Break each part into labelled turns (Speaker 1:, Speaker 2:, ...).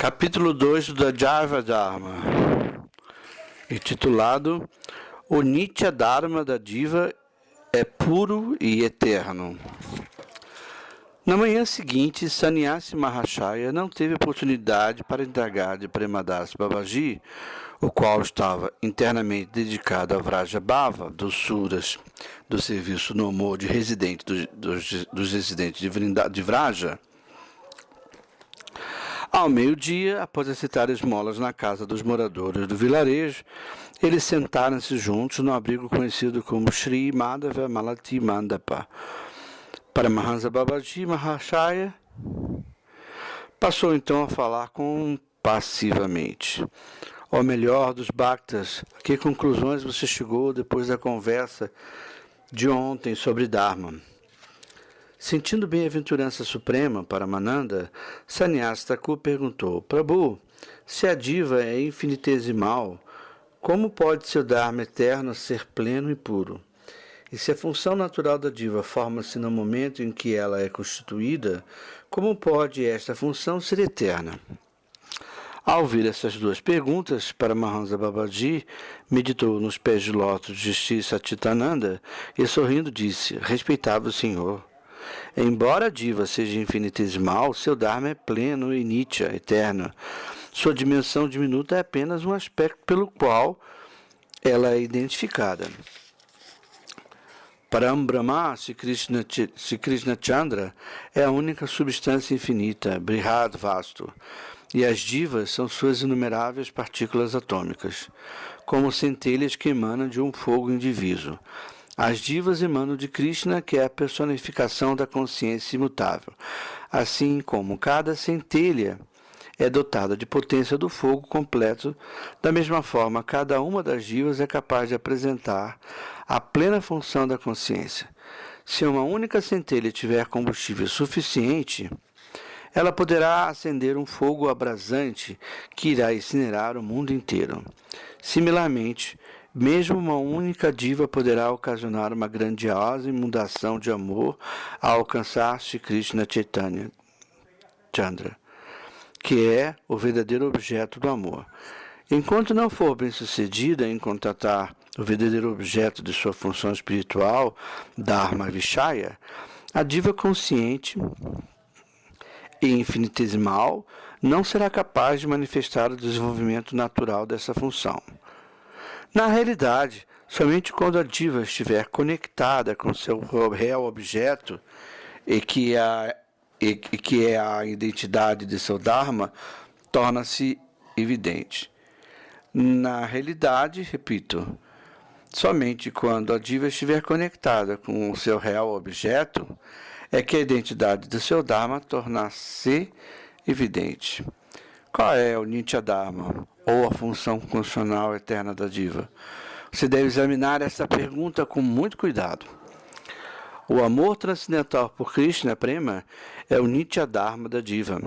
Speaker 1: Capítulo 2 do Java Dharma, intitulado O Nitya Dharma da Diva é puro e eterno. Na manhã seguinte, Sannyasi Mahashaya não teve oportunidade para indagar de Premadas Babaji, o qual estava internamente dedicado a Vrajabhava, doçuras do serviço no amor de residente dos residentes de Vraja. Ao meio-dia, após aceitar esmolas na casa dos moradores do vilarejo, eles sentaram-se juntos no abrigo conhecido como Sri Madhava Malati Mandapa. Paramahansa Babaji Mahashaya passou então a falar compassivamente. Ó melhor dos Bhaktas, a que conclusões você chegou depois da conversa de ontem sobre Dharma? Sentindo bem-aventurança suprema para Mananda, Sannyasi Thakur perguntou: Prabhu, se a diva é infinitesimal, como pode seu Dharma eterno ser pleno e puro? E se a função natural da diva forma-se no momento em que ela é constituída, como pode esta função ser eterna? Ao ouvir essas duas perguntas, Paramahansa Babaji meditou nos pés de lótus de Sri Satchitananda e, sorrindo, disse: Respeitável Senhor, embora a diva seja infinitesimal, seu Dharma é pleno e nitya, eterno. Sua dimensão diminuta é apenas um aspecto pelo qual ela é identificada. Param Brahma, Sri Krishna Chandra, é a única substância infinita, Brihad vasto, e as divas são suas inumeráveis partículas atômicas, como centelhas que emanam de um fogo indiviso. As divas emanam de Krishna, que é a personificação da consciência imutável, assim como cada centelha é dotada de potência do fogo completo. Da mesma forma, cada uma das divas é capaz de apresentar a plena função da consciência. Se uma única centelha tiver combustível suficiente, ela poderá acender um fogo abrasante que irá incinerar o mundo inteiro. Similarmente, mesmo uma única diva poderá ocasionar uma grandiosa inundação de amor ao alcançar Sri Krishna Chaitanya Chandra, que é o verdadeiro objeto do amor. Enquanto não for bem-sucedida em contatar o verdadeiro objeto de sua função espiritual, Dharma Vishaya, a diva consciente e infinitesimal não será capaz de manifestar o desenvolvimento natural dessa função. Na realidade, somente quando a diva estiver conectada com seu real objeto e que é a identidade de seu Dharma, torna-se evidente. Na realidade, repito, somente quando a diva estiver conectada com o seu real objeto é que a identidade do seu Dharma torna-se evidente. Qual é o Nitya Dharma, ou a função funcional eterna da diva? Você deve examinar essa pergunta com muito cuidado. O amor transcendental por Krishna Prema é o Nitya Dharma da diva.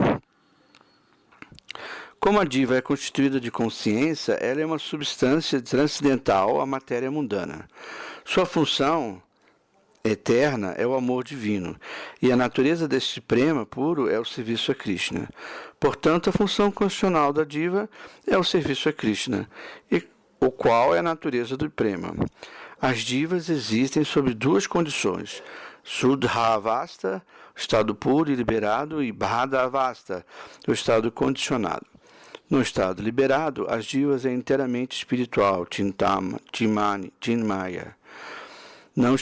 Speaker 1: Como a diva é constituída de consciência, ela é uma substância transcendental à matéria mundana. Sua função eterna é o amor divino, e a natureza deste prema puro é o serviço a Krishna. Portanto, a função constitucional da diva é o serviço a Krishna, o qual é a natureza do prema. As divas existem sob duas condições: Shuddhavasta, o estado puro e liberado, e Bhadavasta, o estado condicionado. No estado liberado, as divas é inteiramente espiritual, Chinmaya, não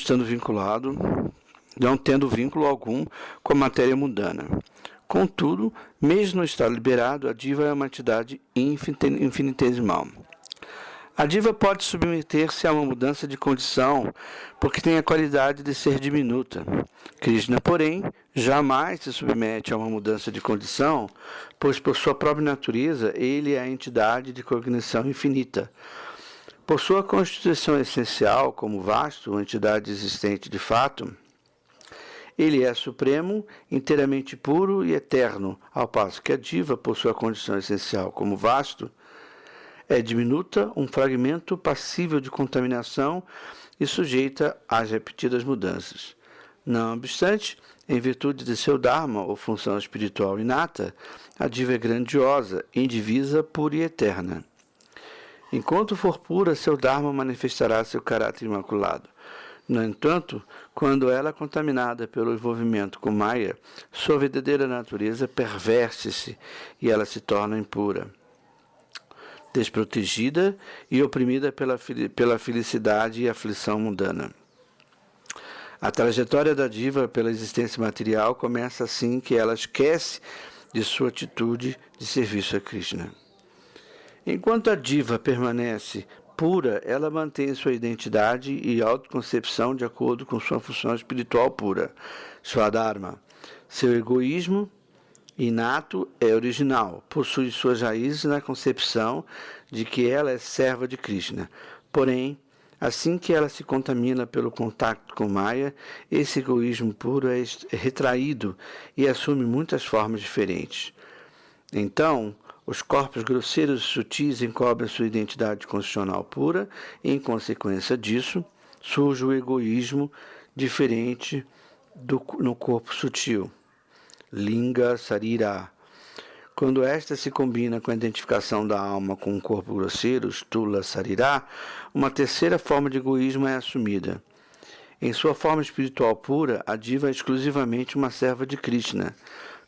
Speaker 1: tendo vínculo algum com a matéria mundana. Contudo, mesmo no estado liberado, a diva é uma entidade infinitesimal. A diva pode submeter-se a uma mudança de condição, porque tem a qualidade de ser diminuta. Krishna, porém, jamais se submete a uma mudança de condição, pois por sua própria natureza, ele é a entidade de cognição infinita. Por sua constituição essencial, como vasto, entidade existente de fato, ele é supremo, inteiramente puro e eterno, ao passo que a diva, por sua condição essencial como vasto, é diminuta, um fragmento passível de contaminação e sujeita às repetidas mudanças. Não obstante, em virtude de seu Dharma, ou função espiritual inata, a diva é grandiosa, indivisa, pura e eterna. Enquanto for pura, seu Dharma manifestará seu caráter imaculado. No entanto, quando ela é contaminada pelo envolvimento com Maya, sua verdadeira natureza perverte-se e ela se torna impura, desprotegida e oprimida pela felicidade e aflição mundana. A trajetória da diva pela existência material começa assim que ela esquece de sua atitude de serviço a Krishna. Enquanto a diva permanece pura, ela mantém sua identidade e autoconcepção de acordo com sua função espiritual pura, sua dharma. Seu egoísmo inato é original, possui suas raízes na concepção de que ela é serva de Krishna. Porém, assim que ela se contamina pelo contato com Maya, esse egoísmo puro é retraído e assume muitas formas diferentes. Então, os corpos grosseiros e sutis encobrem sua identidade constitucional pura e, em consequência disso, surge o egoísmo diferente no corpo sutil, Linga Sarira. Quando esta se combina com a identificação da alma com o corpo grosseiro, Stula Sarira, uma terceira forma de egoísmo é assumida. Em sua forma espiritual pura, a diva é exclusivamente uma serva de Krishna.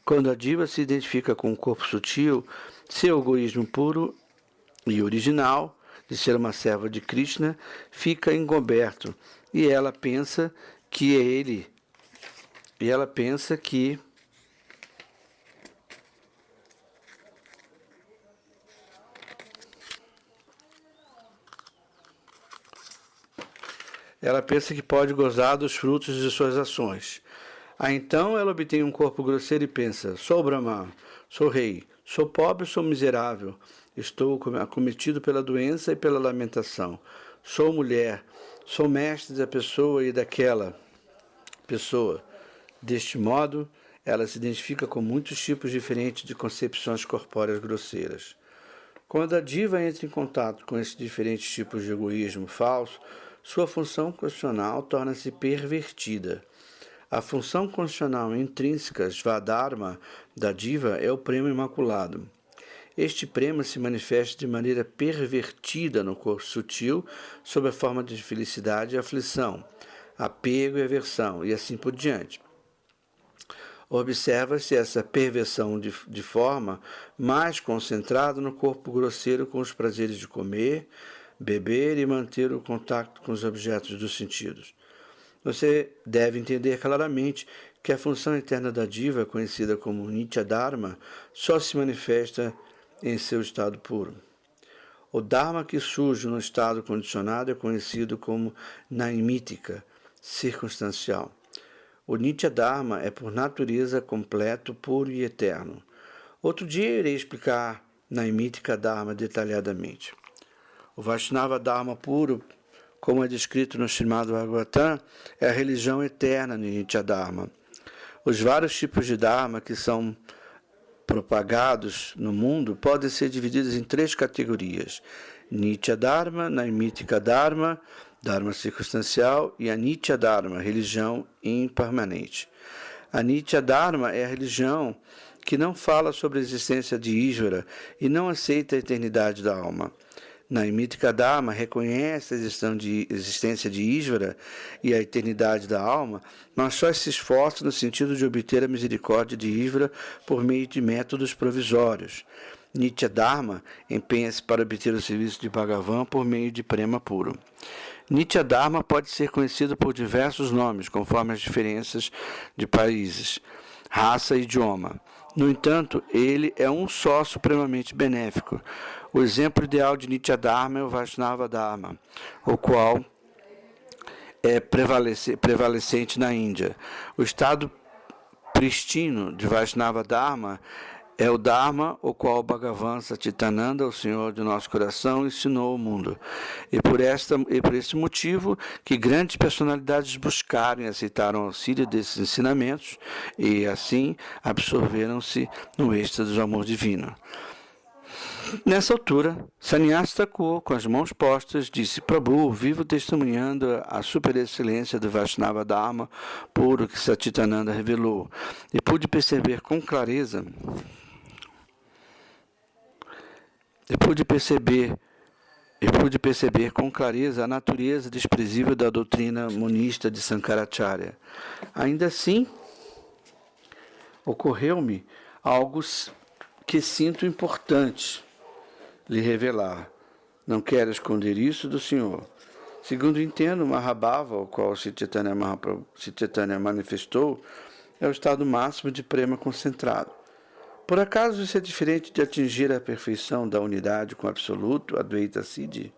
Speaker 1: Quando a diva se identifica com o corpo sutil, seu egoísmo puro e original, de ser uma serva de Krishna, fica encoberto, e ela pensa que é ele. E ela pensa que pode gozar dos frutos de suas ações. Então ela obtém um corpo grosseiro e pensa: sou Brahma, sou rei, sou pobre, sou miserável, estou acometido pela doença e pela lamentação. Sou mulher, sou mestre da pessoa e daquela pessoa. Deste modo, ela se identifica com muitos tipos diferentes de concepções corpóreas grosseiras. Quando a diva entra em contato com esses diferentes tipos de egoísmo falso, sua função constitucional torna-se pervertida. A função constitucional intrínseca, Svadharma, da diva é o prema imaculado. Este prema se manifesta de maneira pervertida no corpo sutil, sob a forma de felicidade e aflição, apego e aversão, e assim por diante. Observa-se essa perversão de forma mais concentrada no corpo grosseiro com os prazeres de comer, beber e manter o contato com os objetos dos sentidos. Você deve entender claramente que a função eterna da diva, conhecida como Nitya Dharma, só se manifesta em seu estado puro. O Dharma que surge no estado condicionado é conhecido como Naimitika, circunstancial. O Nitya Dharma é por natureza completo, puro e eterno. Outro dia irei explicar Naimitika Dharma detalhadamente. O Vaishnava Dharma puro, como é descrito no Srimad Bhagavatam, é a religião eterna no Nitya Dharma. Os vários tipos de Dharma que são propagados no mundo podem ser divididos em 3 categorias: Nitya Dharma, Naimitika Dharma, Dharma circunstancial, e Anitya Dharma, religião impermanente. A Nitya Dharma é a religião que não fala sobre a existência de Ishvara e não aceita a eternidade da alma. Naimitika Dharma reconhece a existência de Ishvara e a eternidade da alma, mas só se esforça no sentido de obter a misericórdia de Ishvara por meio de métodos provisórios. Nitya Dharma empenha-se para obter o serviço de Bhagavan por meio de prema puro. Nitya Dharma pode ser conhecido por diversos nomes, conforme as diferenças de países, raça e idioma. No entanto, ele é um só supremamente benéfico. O exemplo ideal de Nitya Dharma é o Vaishnava Dharma, o qual é prevalecente na Índia. O estado pristino de Vaishnava Dharma é o Dharma, o qual Bhagavan Satchitananda, o Senhor de nosso coração, ensinou ao mundo. E por esse motivo que grandes personalidades buscaram e aceitaram o auxílio desses ensinamentos e assim absorveram-se no êxtase do amor divino. Nessa altura, Sannyasi Thakur, com as mãos postas, disse: Prabhu, vivo testemunhando a superexcelência do Vaishnava Dharma puro que Satchitananda revelou, e pude perceber com clareza, a natureza desprezível da doutrina monista de Sankaracharya. Ainda assim, ocorreu-me algo que sinto importante lhe revelar. Não quero esconder isso do Senhor. Segundo entendo, Mahabhava, o qual Sri Chaitanya manifestou, é o estado máximo de prema concentrado. Por acaso isso é diferente de atingir a perfeição da unidade com o absoluto, Advaita Siddhi?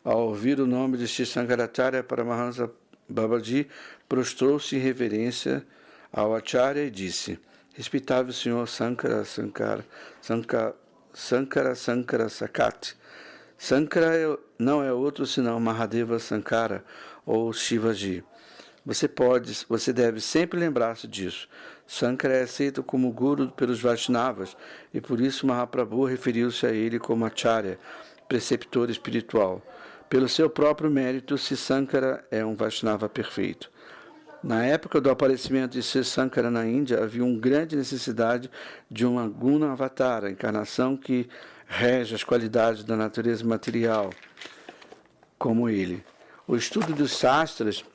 Speaker 1: Ao ouvir o nome de Sri Sankaracharya, Paramahansa Babaji prostrou-se em reverência ao Acharya e disse: Respeitável Senhor Sankara Sakat. Sankara não é outro senão Mahadeva Sankara ou Shivaji. Você deve sempre lembrar-se disso. Sankara é aceito como guru pelos Vaishnavas e por isso Mahaprabhu referiu-se a ele como Acharya, preceptor espiritual. Pelo seu próprio mérito, Sri Sankara é um Vaishnava perfeito. Na época do aparecimento de Sri Sankara na Índia, havia uma grande necessidade de uma Guna Avatara, encarnação que rege as qualidades da natureza material, como ele. O estudo dos sastras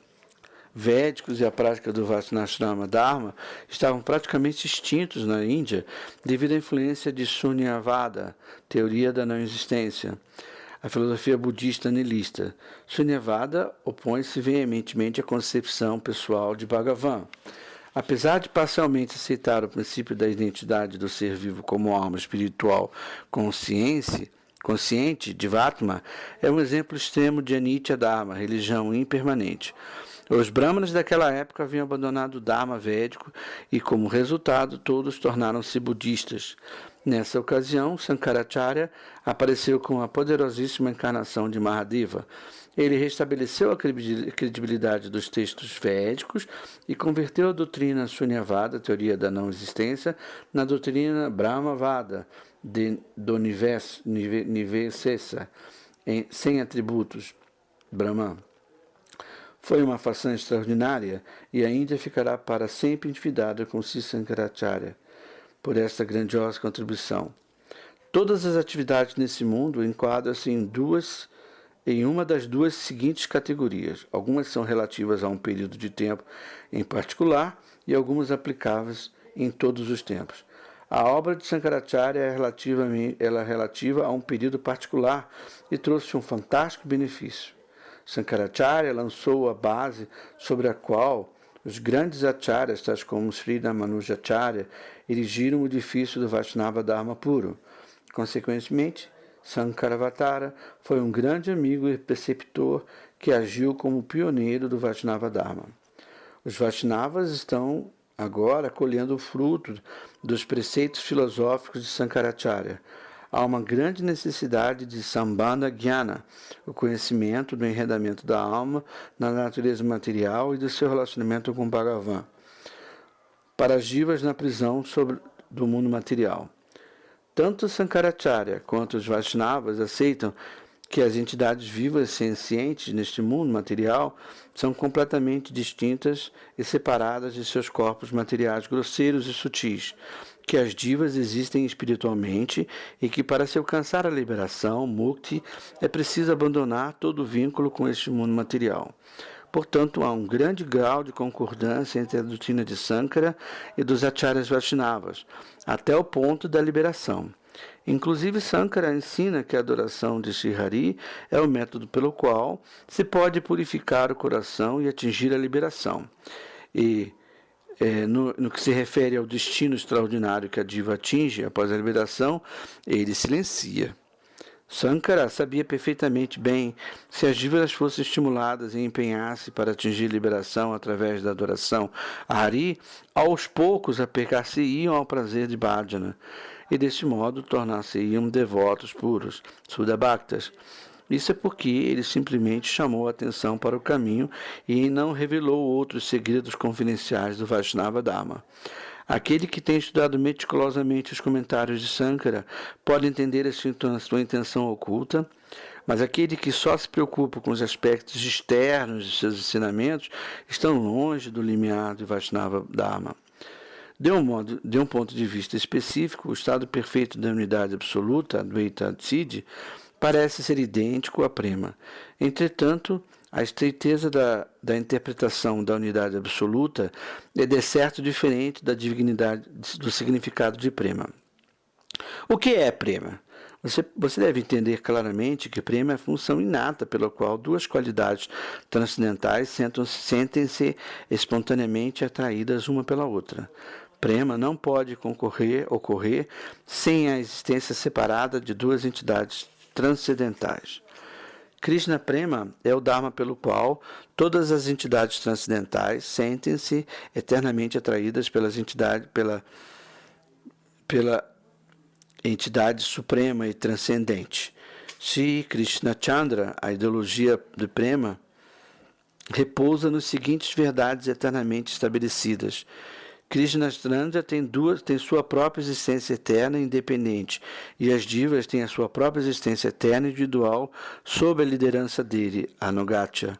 Speaker 1: védicos e a prática do Vaishnava Dharma estavam praticamente extintos na Índia devido à influência de Sunyavada, teoria da não existência, a filosofia budista nihilista. Sunyavada opõe-se veementemente à concepção pessoal de Bhagavan. Apesar de parcialmente aceitar o princípio da identidade do ser vivo como alma espiritual consciente, Divatma é um exemplo extremo de Anitya Dharma, religião impermanente. Os brahmanas daquela época haviam abandonado o Dharma védico e, como resultado, todos tornaram-se budistas. Nessa ocasião, Sankaracharya apareceu com a poderosíssima encarnação de Mahadeva. Ele restabeleceu a credibilidade dos textos védicos e converteu a doutrina Sunyavada, teoria da não existência, na doutrina Brahmavada, do Nivesesa, sem atributos, Brahman. Foi uma façanha extraordinária e a Índia ficará para sempre endividada com Sri Sankaracharya por esta grandiosa contribuição. Todas as atividades nesse mundo enquadram-se em uma das duas seguintes categorias. Algumas são relativas a um período de tempo em particular e algumas aplicáveis em todos os tempos. A obra de Sankaracharya é relativa a um período particular e trouxe um fantástico benefício. Sankaracharya lançou a base sobre a qual os grandes acharyas, tais como Sri Ramanujacharya, erigiram o edifício do Vaishnava Dharma puro. Consequentemente, Sankaravatara foi um grande amigo e preceptor que agiu como pioneiro do Vaishnava Dharma. Os Vaishnavas estão agora colhendo o fruto dos preceitos filosóficos de Sankaracharya. Há uma grande necessidade de Sambandha Jnana, o conhecimento do enredamento da alma na natureza material e do seu relacionamento com Bhagavan, para as jivas na prisão do mundo material. Tanto Sankaracharya quanto os Vaishnavas aceitam que as entidades vivas sencientes neste mundo material são completamente distintas e separadas de seus corpos materiais grosseiros e sutis, que as divas existem espiritualmente e que para se alcançar a liberação, mukti, é preciso abandonar todo vínculo com este mundo material. Portanto, há um grande grau de concordância entre a doutrina de Sankara e dos acharyas Vaishnavas, até o ponto da liberação. Inclusive, Sankara ensina que a adoração de Sri Hari é o método pelo qual se pode purificar o coração e atingir a liberação. E no que se refere ao destino extraordinário que a diva atinge após a liberação, ele silencia. Sankara sabia perfeitamente bem se as divas fossem estimuladas e empenhassem para atingir liberação através da adoração a Hari, aos poucos apegar-se-iam ao prazer de bhajana e deste modo tornar-se-iam devotos puros, Sudabhaktas. Isso é porque ele simplesmente chamou a atenção para o caminho e não revelou outros segredos confidenciais do Vaishnava Dharma. Aquele que tem estudado meticulosamente os comentários de Sankara pode entender a sua intenção oculta, mas aquele que só se preocupa com os aspectos externos de seus ensinamentos estão longe do limiar do Vaishnava Dharma. De um ponto de vista específico, o estado perfeito da unidade absoluta, Advaita Siddhi, parece ser idêntico a Prema. Entretanto, a estreiteza da interpretação da unidade absoluta é de certo diferente da dignidade do significado de Prema. O que é Prema? Você deve entender claramente que Prema é a função inata pela qual duas qualidades transcendentais sentem-se espontaneamente atraídas uma pela outra. Prema não pode ocorrer sem a existência separada de duas entidades transcendentais. Krishna Prema é o Dharma pelo qual todas as entidades transcendentais sentem-se eternamente atraídas pela entidade suprema e transcendente. Sri Krishna Chandra, a ideologia de Prema, repousa nas seguintes verdades eternamente estabelecidas. Krishna Chandra tem sua própria existência eterna e independente, e as divas têm a sua própria existência eterna e individual sob a liderança dele, Anugatya.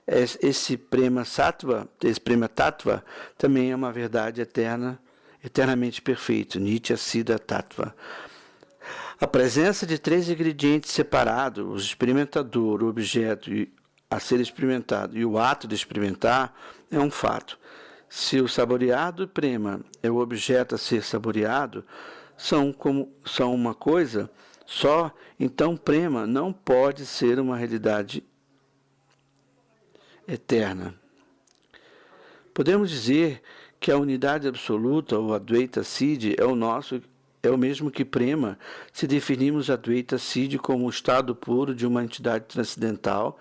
Speaker 1: Esse Prema Tattva, também é uma verdade eterna, eternamente perfeito, Nitya Siddha Tattva. A presença de três ingredientes separados, o experimentador, o objeto a ser experimentado e o ato de experimentar, é um fato. Se o saboreado Prema é o objeto a ser saboreado, são uma coisa só, então Prema não pode ser uma realidade eterna. Podemos dizer que a unidade absoluta, ou Advaita Siddhi, é o mesmo que Prema, se definimos Advaita Siddhi como o estado puro de uma entidade transcendental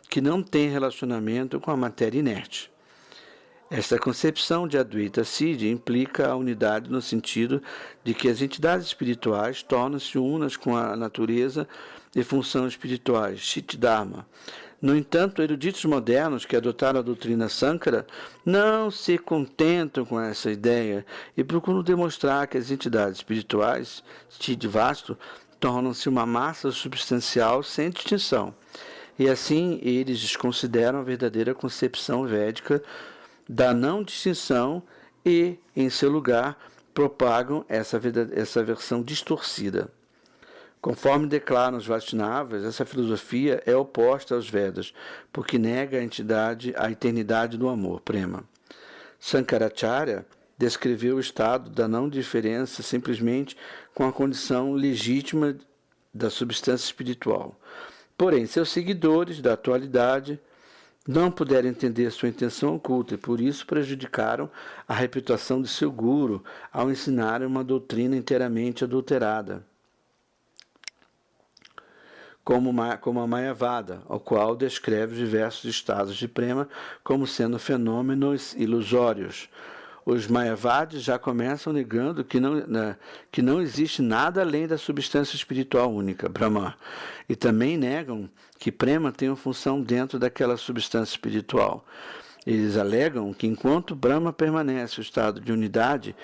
Speaker 1: que não tem relacionamento com a matéria inerte. Esta concepção de Advaita Siddhi implica a unidade no sentido de que as entidades espirituais tornam-se unas com a natureza e função espirituais, Chitta Dharma. No entanto, eruditos modernos que adotaram a doutrina Sankara não se contentam com essa ideia e procuram demonstrar que as entidades espirituais, Chidvastu, tornam-se uma massa substancial sem distinção. E assim eles desconsideram a verdadeira concepção védica da não distinção e, em seu lugar, propagam essa versão distorcida. Conforme declaram os Vaishnavas, essa filosofia é oposta aos Vedas, porque nega a eternidade do amor, Prema. Sankaracharya descreveu o estado da não diferença simplesmente com a condição legítima da substância espiritual. Porém, seus seguidores da atualidade não puderam entender sua intenção oculta e por isso prejudicaram a reputação de seu guru ao ensinarem uma doutrina inteiramente adulterada, como a Mayavada, ao qual descreve diversos estados de Prema como sendo fenômenos ilusórios. Os Mayavadis já começam negando que não existe nada além da substância espiritual única, Brahman, e também negam que Prema tem uma função dentro daquela substância espiritual. Eles alegam que enquanto Brahma permanece o estado de unidade,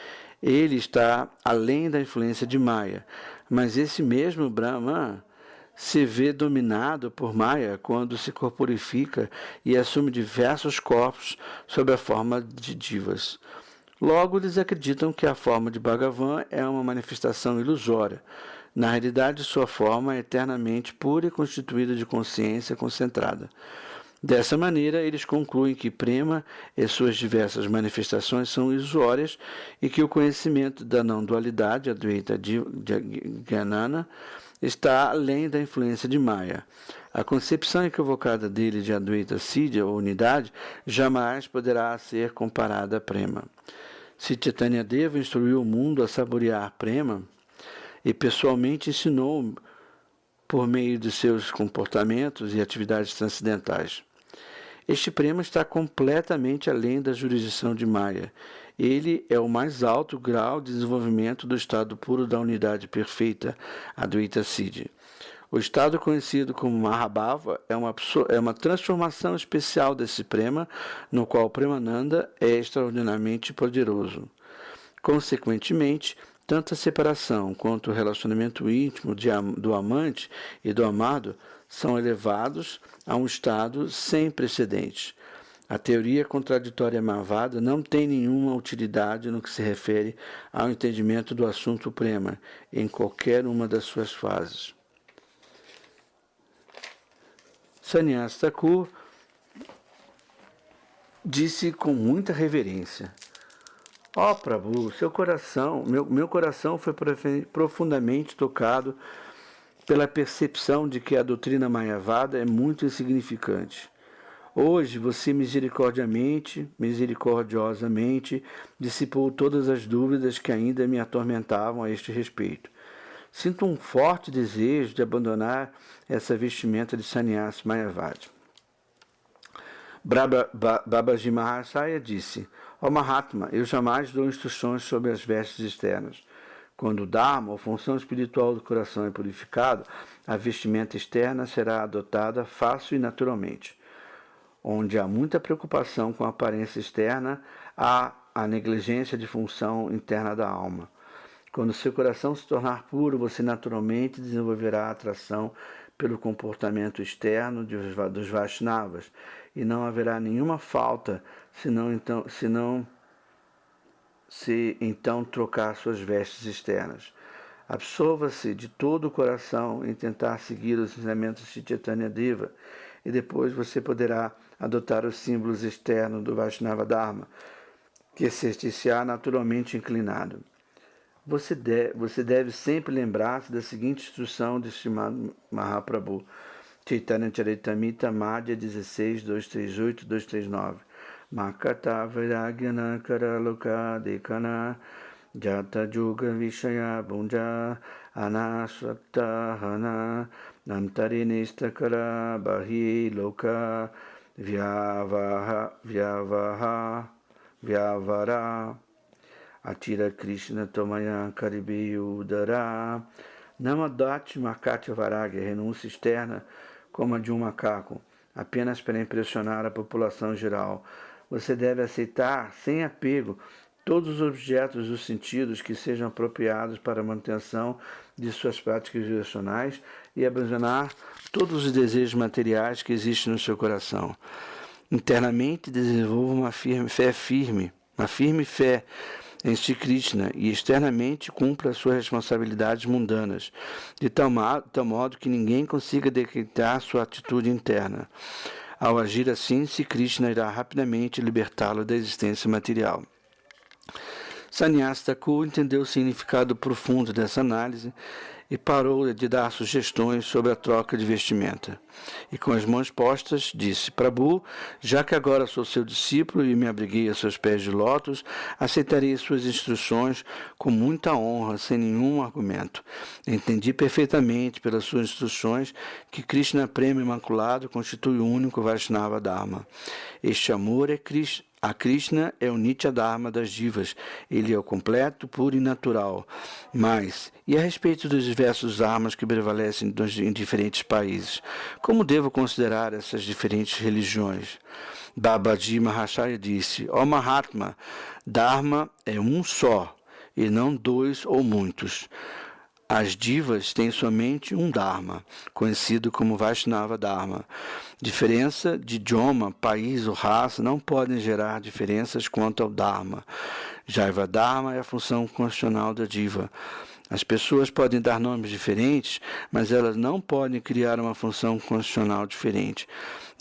Speaker 1: ele está além da influência de Maya, mas esse mesmo Brahma se vê dominado por Maya quando se corporifica e assume diversos corpos sob a forma de divas. Logo, eles acreditam que a forma de Bhagavan é uma manifestação ilusória. Na realidade, sua forma é eternamente pura e constituída de consciência concentrada. Dessa maneira, eles concluem que Prema e suas diversas manifestações são ilusórias e que o conhecimento da não-dualidade, Advaita Jnana, está além da influência de Maya. A concepção equivocada dele de Advaita Siddhi, ou unidade, jamais poderá ser comparada a Prema. Se Chaitanya Deva instruiu o mundo a saborear Prema e pessoalmente ensinou por meio de seus comportamentos e atividades transcendentais. Este Prema está completamente além da jurisdição de Maya. Ele é o mais alto grau de desenvolvimento do estado puro da unidade perfeita, Advaita Siddhi. O estado conhecido como Mahabhava é uma transformação especial desse Prema, no qual Premananda é extraordinariamente poderoso. Consequentemente, tanto a separação quanto o relacionamento íntimo do amante e do amado são elevados a um estado sem precedentes. A teoria contraditória malvada não tem nenhuma utilidade no que se refere ao entendimento do assunto prema, em qualquer uma das suas fases. Sannyasa Thakur disse com muita reverência: ó Prabhu, seu coração, meu coração foi profundamente tocado pela percepção de que a doutrina mayavada é muito insignificante. Hoje você misericordiosamente, dissipou todas as dúvidas que ainda me atormentavam a este respeito. Sinto um forte desejo de abandonar essa vestimenta de sannyasi mayavadi. Babaji Mahasaya disse: ó Mahatma, eu jamais dou instruções sobre as vestes externas. Quando o Dharma, ou função espiritual do coração, é purificado, a vestimenta externa será adotada fácil e naturalmente. Onde há muita preocupação com a aparência externa, há a negligência de função interna da alma. Quando seu coração se tornar puro, você naturalmente desenvolverá atração pelo comportamento externo dos Vaishnavas, e não haverá nenhuma falta se então trocar suas vestes externas. Absolva-se de todo o coração em tentar seguir os ensinamentos de Chaitanya Deva, e depois você poderá adotar os símbolos externos do Vaishnava Dharma, que se-á naturalmente inclinado. Você deve sempre lembrar-se da seguinte instrução de Srimad Mahaprabhu, Chaitanya Charitamrita, Madhya 16, 238, 239. Makata Vairagyana Karaloka Dekana Jata Juga Vishaya Bunja Anaswakta Hana Nantarinista Kara Bahi Loka Vyavara Atira Krishna Tomaya Karibi Udara. Não adote Makatya Vairagya, renúncia externa, como a de um macaco, apenas para impressionar a população geral. Você deve aceitar, sem apego, todos os objetos dos sentidos que sejam apropriados para a manutenção de suas práticas devocionais e abandonar todos os desejos materiais que existem no seu coração. Internamente, desenvolva uma firme fé em Sri Krishna, e externamente cumpra suas responsabilidades mundanas, de tal modo que ninguém consiga detectar sua atitude interna. Ao agir assim, Sri Krishna irá rapidamente libertá-lo da existência material. Sannyasa Thakur entendeu o significado profundo dessa análise e parou de dar sugestões sobre a troca de vestimenta. E com as mãos postas, disse: Prabhu, já que agora sou seu discípulo e me abriguei a seus pés de lótus, aceitarei suas instruções com muita honra, sem nenhum argumento. Entendi perfeitamente pelas suas instruções que Krishna Prema Imaculado constitui o único Vaishnava Dharma. Este amor a Krishna é o Nitya Dharma das divas. Ele é o completo, puro e natural. Mas, e a respeito dos diversos dharmas que prevalecem em diferentes países? Como devo considerar essas diferentes religiões? Babaji Mahasaya disse: ó Mahatma, Dharma é um só, e não dois ou muitos. As divas têm somente um Dharma, conhecido como Vaishnava Dharma. Diferença de idioma, país ou raça não podem gerar diferenças quanto ao Dharma. Jaiva Dharma é a função constitucional da diva. As pessoas podem dar nomes diferentes, mas elas não podem criar uma função constitucional diferente.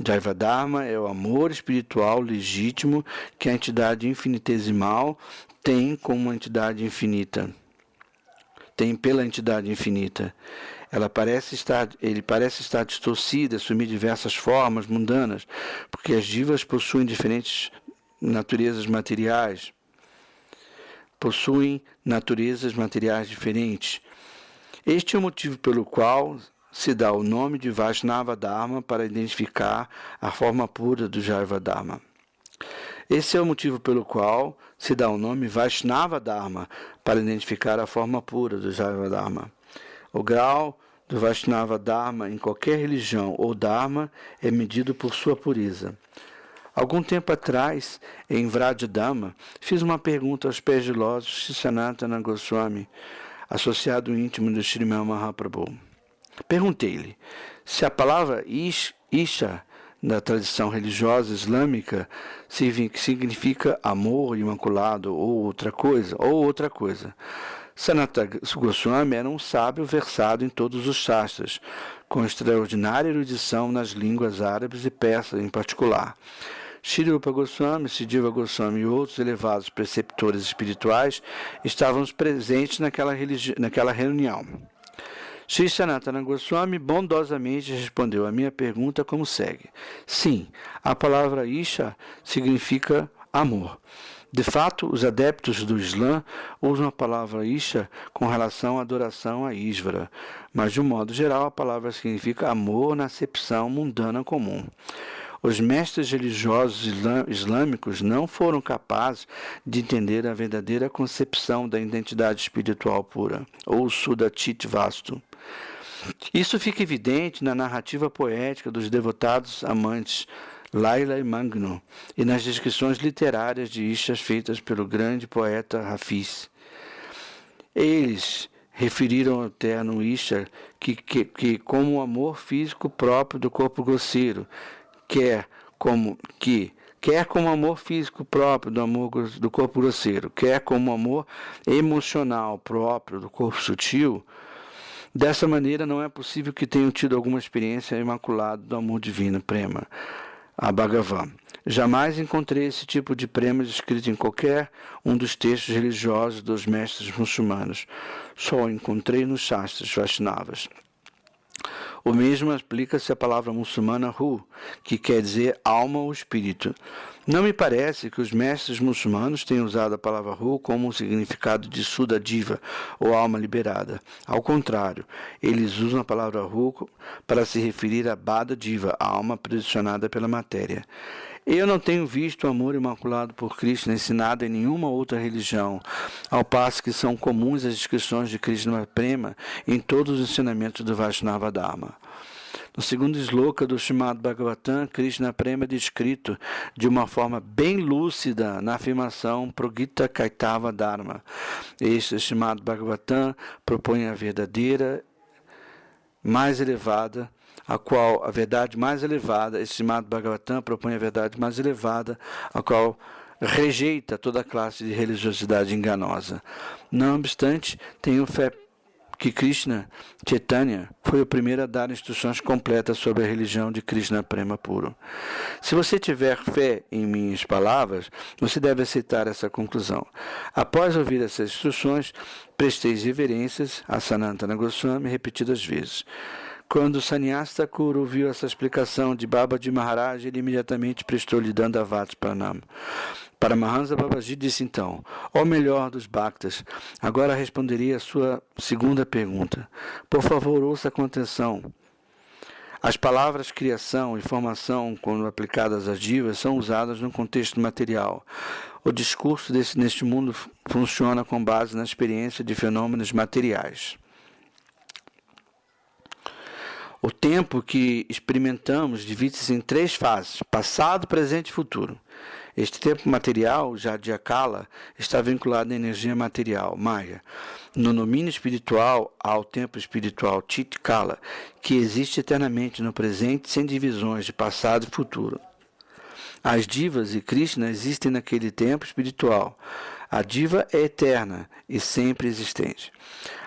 Speaker 1: Jaiva Dharma é o amor espiritual legítimo que a entidade infinitesimal tem como uma entidade infinita. Tem pela entidade infinita. Ele parece estar distorcido, assumir diversas formas mundanas, porque as divas possuem diferentes naturezas materiais. Diferentes. Este é o motivo pelo qual se dá o nome de Vaishnava Dharma para identificar a forma pura do Jaiva Dharma. Esse é o motivo pelo qual se dá o nome Vaishnava Dharma, para identificar a forma pura do Jaiva Dharma. O grau do Vaishnava Dharma em qualquer religião ou Dharma é medido por sua pureza. Algum tempo atrás, em Vrajadama, fiz uma pergunta aos pés de lótus de Sanatana Goswami, associado íntimo do Srimad Mahaprabhu. Perguntei-lhe se a palavra Isha, da tradição religiosa islâmica, significa amor imaculado ou outra coisa. Sanatana Goswami era um sábio versado em todos os shastras, com extraordinária erudição nas línguas árabes e persas em particular. Shri Rupa Goswami, Siddhiva Goswami e outros elevados preceptores espirituais estavam presentes naquela reunião. Shri Sanatana Goswami bondosamente respondeu a minha pergunta como segue. Sim, a palavra Isha significa amor. De fato, os adeptos do Islã usam a palavra Isha com relação à adoração a Ísvara, mas de um modo geral a palavra significa amor na acepção mundana comum. Os mestres religiosos islâmicos não foram capazes de entender a verdadeira concepção da identidade espiritual pura, ou Suda Chit Vastu. Isso fica evidente na narrativa poética dos devotados amantes Laila e Magno, e nas descrições literárias de Ishas feitas pelo grande poeta Hafiz. Eles referiram ao eterno Isha que como o amor físico próprio do corpo grosseiro, quer como amor físico próprio do corpo grosseiro, quer como amor emocional próprio do corpo sutil. Dessa maneira, não é possível que tenham tido alguma experiência imaculada do amor divino, Prema, a Bhagavan. Jamais encontrei esse tipo de prema descrito em qualquer um dos textos religiosos dos mestres muçulmanos. Só o encontrei nos Shastras Vaishnavas. O mesmo aplica-se à palavra muçulmana Ru, que quer dizer alma ou espírito. Não me parece que os mestres muçulmanos tenham usado a palavra Ru como um significado de Suda Diva, ou alma liberada. Ao contrário, eles usam a palavra Ru para se referir a Bada Diva, a alma aprisionada pela matéria. Eu não tenho visto o amor imaculado por Krishna ensinado em nenhuma outra religião, ao passo que são comuns as descrições de Krishna Prema em todos os ensinamentos do Vaishnava Dharma. No segundo sloka do Srimad Bhagavatam, Krishna Prema é descrito de uma forma bem lúcida na afirmação Progita Kaitava Dharma. Este Srimad Bhagavatam propõe a verdadeira mais elevada, esse Srimad Bhagavatam propõe a verdade mais elevada, a qual rejeita toda classe de religiosidade enganosa. Não obstante, tenho fé que Krishna Chaitanya foi o primeiro a dar instruções completas sobre a religião de Krishna Prema puro. Se você tiver fé em minhas palavras, você deve aceitar essa conclusão. Após ouvir essas instruções, prestei reverências a Sanatana Goswami repetidas vezes. Quando Sannyasa Thakur ouviu essa explicação de Babaji Maharaj, ele imediatamente prestou-lhe Dandavats Pranam. Paramahansa Babaji disse então, ó melhor dos Bhaktas, agora responderia a sua segunda pergunta. Por favor, ouça com atenção. As palavras criação e formação, quando aplicadas às divas, são usadas no contexto material. O discurso neste mundo funciona com base na experiência de fenômenos materiais. O tempo que experimentamos divide-se em 3 fases, passado, presente e futuro. Este tempo material, já de Akala, está vinculado à energia material, Maya. No domínio espiritual, há o tempo espiritual, Chit Kala, que existe eternamente no presente, sem divisões de passado e futuro. As divas e Krishna existem naquele tempo espiritual. A diva é eterna e sempre existente.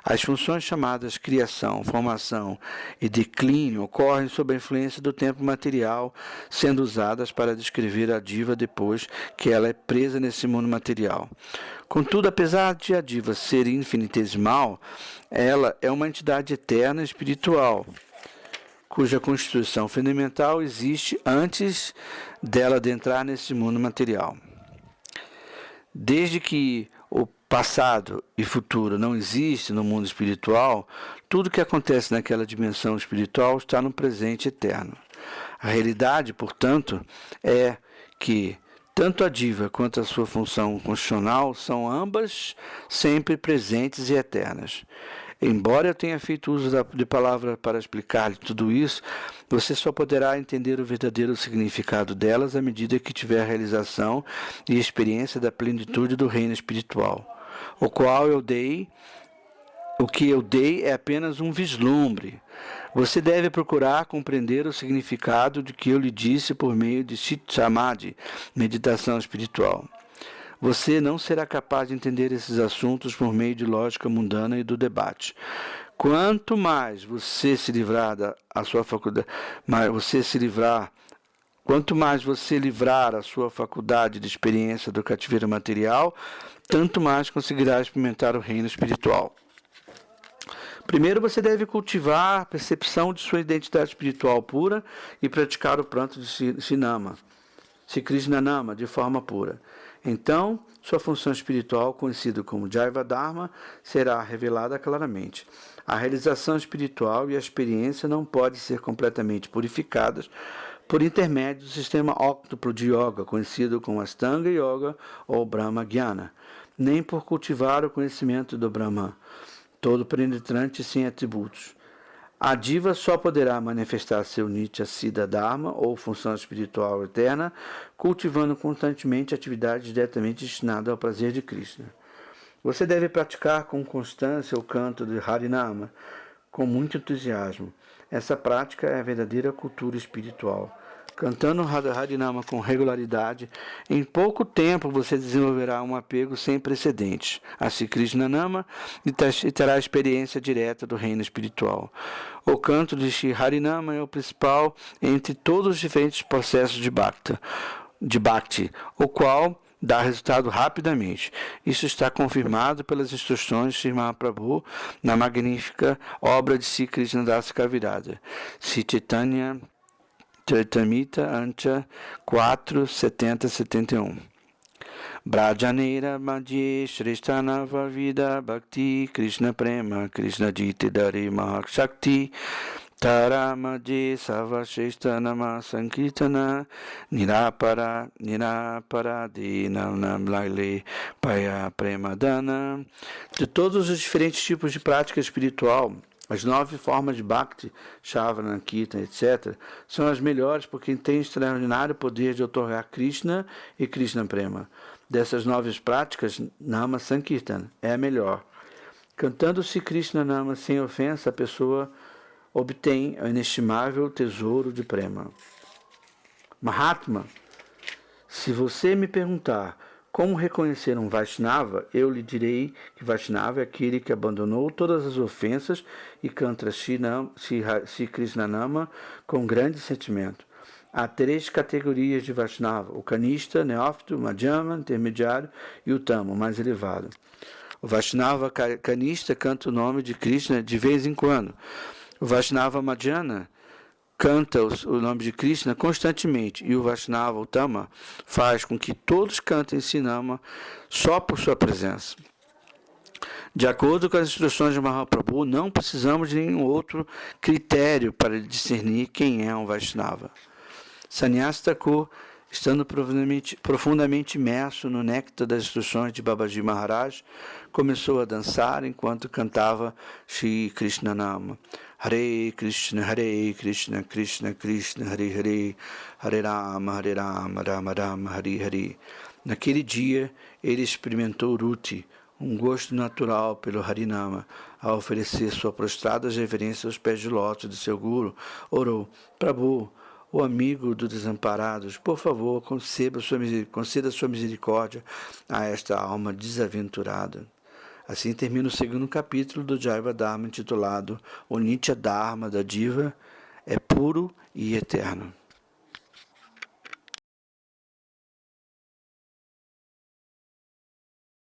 Speaker 1: As funções chamadas criação, formação e declínio ocorrem sob a influência do tempo material, sendo usadas para descrever a diva depois que ela é presa nesse mundo material. Contudo, apesar de a diva ser infinitesimal, ela é uma entidade eterna e espiritual, cuja constituição fundamental existe antes dela adentrar nesse mundo material. Desde que o passado e futuro não existem no mundo espiritual, tudo que acontece naquela dimensão espiritual está no presente eterno. A realidade, portanto, é que tanto a diva quanto a sua função constitucional são ambas sempre presentes e eternas. Embora eu tenha feito uso de palavras para explicar-lhe tudo isso, você só poderá entender o verdadeiro significado delas à medida que tiver a realização e experiência da plenitude do reino espiritual, o que eu dei é apenas um vislumbre. Você deve procurar compreender o significado do que eu lhe disse por meio de Chit Samadhi, meditação espiritual. Você não será capaz de entender esses assuntos por meio de lógica mundana e do debate. Quanto mais você se livrar a sua faculdade, quanto mais você livrar a sua faculdade de experiência do cativeiro material, tanto mais conseguirá experimentar o reino espiritual. Primeiro você deve cultivar a percepção de sua identidade espiritual pura e praticar o pranto de Sri Krishna Nama, de forma pura. Então, sua função espiritual, conhecida como Jaiva Dharma, será revelada claramente. A realização espiritual e a experiência não podem ser completamente purificadas por intermédio do sistema óctuplo de yoga, conhecido como Astanga Yoga ou Brahma Jnana, nem por cultivar o conhecimento do Brahman, todo penetrante e sem atributos. A diva só poderá manifestar seu Nitya Siddha Dharma, ou função espiritual eterna, cultivando constantemente atividades diretamente destinadas ao prazer de Krishna. Você deve praticar com constância o canto de Harinama, com muito entusiasmo. Essa prática é a verdadeira cultura espiritual. Cantando Harinama com regularidade, em pouco tempo você desenvolverá um apego sem precedentes a Sri Krishna Nama e terá experiência direta do reino espiritual. O canto de Sri Harinama é o principal entre todos os diferentes processos de Bhakti, o qual dá resultado rapidamente. Isso está confirmado pelas instruções de Sri Mahaprabhu na magnífica obra de Sri Krishna Das Kavirada, Sri Chaitanya Charitamrita Ancha 4, 70, 71. Brajaneira Madhye Shrishtanava Vida Bhakti Krishna Prema Krishna Jiti Dari Mahakshakti Tara Madhye Sava Shrishta Nama Sankirtana Nirapara Dinam Laile Paya Premadana. De todos os diferentes tipos de prática espiritual, as 9 formas de Bhakti, Shavana, Kirtan, etc., são as melhores porque têm extraordinário poder de otorgar Krishna e Krishna Prema. Dessas 9 práticas, Nama Sankirtan é a melhor. Cantando-se Krishna Nama sem ofensa, a pessoa obtém o inestimável tesouro de Prema. Mahatma, se você me perguntar como reconhecer um Vaishnava, eu lhe direi que Vaishnava é aquele que abandonou todas as ofensas e canta Sri Krishna Nama com grande sentimento. Há 3 categorias de Vaishnava: o Kanishta, Neófito, Madhyama, intermediário e o Tamo, mais elevado. O Vaishnava Kanishta canta o nome de Krishna de vez em quando. O Vaishnava Madhyana canta o nome de Krishna constantemente, e o Vaishnava, o Tama, faz com que todos cantem Sinama só por sua presença. De acordo com as instruções de Mahaprabhu, não precisamos de nenhum outro critério para discernir quem é um Vaishnava. Sannyasi Thakur, estando profundamente imerso no néctar das instruções de Babaji Maharaj, começou a dançar enquanto cantava Shri Krishna Nama. Hare Krishna, Krishna Krishna, Hare Hare, Hare Rama, Rama Rama, Hare Hare. Naquele dia, ele experimentou Ruti, um gosto natural pelo Harinama. Ao oferecer sua prostrada reverência aos pés de lótus de seu guru, orou: Prabhu, o amigo dos desamparados, por favor, conceda sua misericórdia a esta alma desaventurada. Assim termina o 2º capítulo do Jaiva Dharma, intitulado O Nitya Dharma da Diva é puro e eterno.